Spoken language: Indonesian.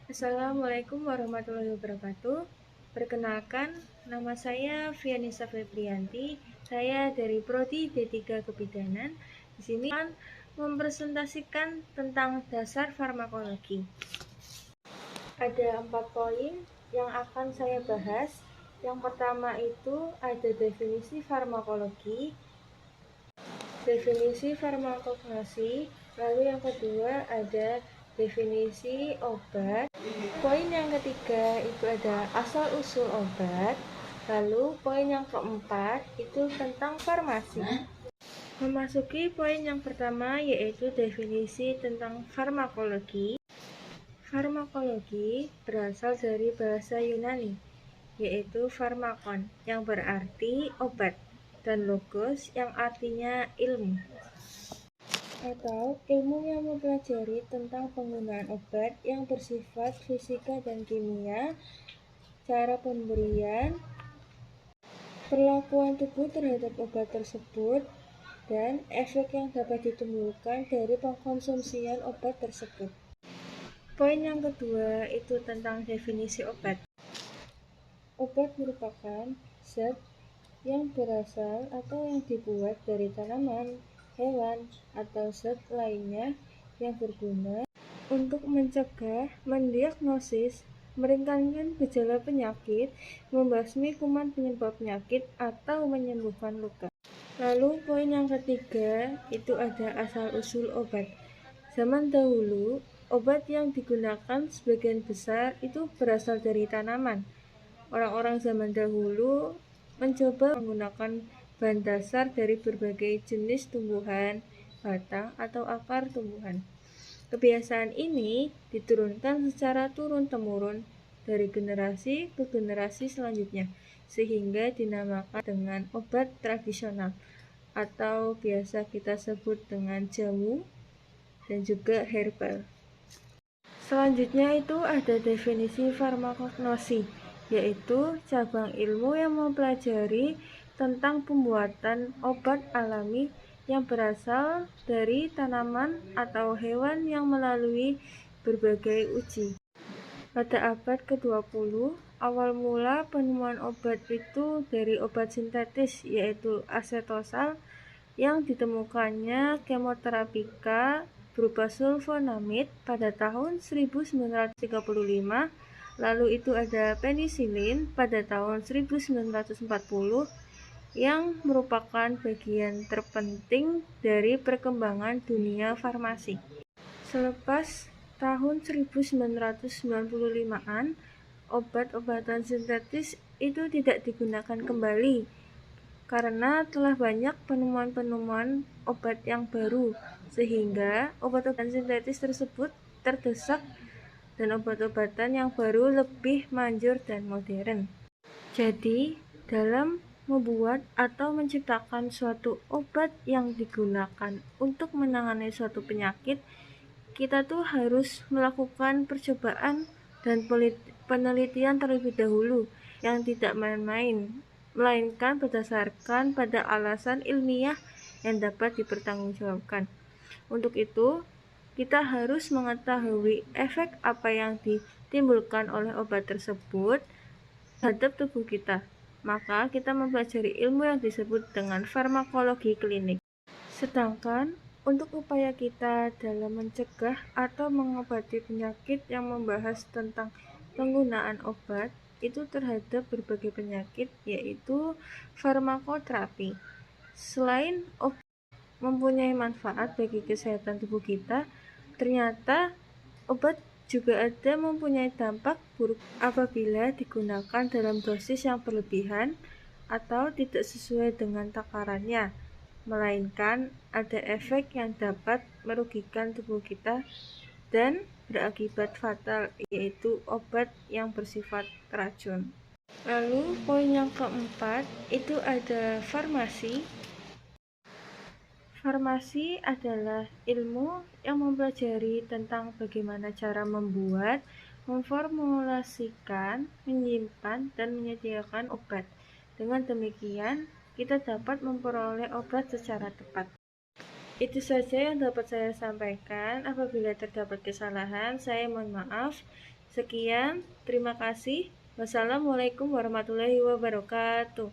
Assalamualaikum warahmatullahi wabarakatuh. Perkenalkan, nama saya Fianisa Febrianti. Saya dari Prodi D3 Kebidanan. Di sini akan mempresentasikan tentang dasar farmakologi. Ada 4 poin yang akan saya bahas. Yang pertama itu ada definisi farmakologi, definisi farmakognosi, lalu yang kedua ada definisi obat. Poin yang ketiga itu ada asal-usul obat. Lalu poin yang keempat itu tentang farmasi. Memasuki poin yang pertama yaitu definisi tentang farmakologi. Farmakologi berasal dari bahasa Yunani, yaitu pharmakon yang berarti obat dan logos yang artinya ilmu atau ilmu yang mempelajari tentang penggunaan obat yang bersifat fisika dan kimia, cara pemberian, perlakuan tubuh terhadap obat tersebut, dan efek yang dapat ditimbulkan dari pengkonsumsian obat tersebut. Poin yang kedua itu tentang definisi obat. Obat merupakan zat yang berasal atau yang dibuat dari tanaman, hewan, atau zat lainnya yang berguna untuk mencegah, mendiagnosis, meringankan gejala penyakit, membasmi kuman penyebab penyakit, atau menyembuhkan luka. Lalu poin yang ketiga itu ada asal-usul obat. Zaman dahulu, obat yang digunakan sebagian besar itu berasal dari tanaman. Orang-orang zaman dahulu mencoba menggunakan bahan dasar dari berbagai jenis tumbuhan, batang, atau akar tumbuhan. Kebiasaan ini diturunkan secara turun-temurun dari generasi ke generasi selanjutnya, sehingga dinamakan dengan obat tradisional atau biasa kita sebut dengan jamu dan juga herbal. Selanjutnya itu ada definisi farmakognosi, yaitu cabang ilmu yang mempelajari tentang pembuatan obat alami yang berasal dari tanaman atau hewan yang melalui berbagai uji. Pada abad ke-20, awal mula penemuan obat itu dari obat sintetis, yaitu asetosal, yang ditemukannya kemoterapika berupa sulfonamid pada tahun 1935, lalu itu ada penisilin pada tahun 1940 yang merupakan bagian terpenting dari perkembangan dunia farmasi. Selepas tahun 1995-an, obat-obatan sintetis itu tidak digunakan kembali karena telah banyak penemuan-penemuan obat yang baru, sehingga obat-obatan sintetis tersebut terdesak dan obat-obatan yang baru lebih manjur dan modern. Jadi, dalam membuat atau menciptakan suatu obat yang digunakan untuk menangani suatu penyakit, kita tuh harus melakukan percobaan dan penelitian terlebih dahulu yang tidak main-main, melainkan berdasarkan pada alasan ilmiah yang dapat dipertanggungjawabkan. Untuk itu, kita harus mengetahui efek apa yang ditimbulkan oleh obat tersebut terhadap tubuh kita. Maka kita mempelajari ilmu yang disebut dengan farmakologi klinik. Sedangkan untuk upaya kita dalam mencegah atau mengobati penyakit yang membahas tentang penggunaan obat itu terhadap berbagai penyakit, yaitu farmakoterapi. Selain obat mempunyai manfaat bagi kesehatan tubuh kita, ternyata obat juga ada mempunyai dampak buruk apabila digunakan dalam dosis yang berlebihan atau tidak sesuai dengan takarannya, melainkan ada efek yang dapat merugikan tubuh kita dan berakibat fatal, yaitu obat yang bersifat racun. Lalu poin yang keempat itu ada farmasi. Farmasi adalah ilmu yang mempelajari tentang bagaimana cara membuat, memformulasikan, menyimpan, dan menyediakan obat. Dengan demikian, kita dapat memperoleh obat secara tepat. Itu saja yang dapat saya sampaikan. Apabila terdapat kesalahan, saya mohon maaf. Sekian, terima kasih. Wassalamualaikum warahmatullahi wabarakatuh.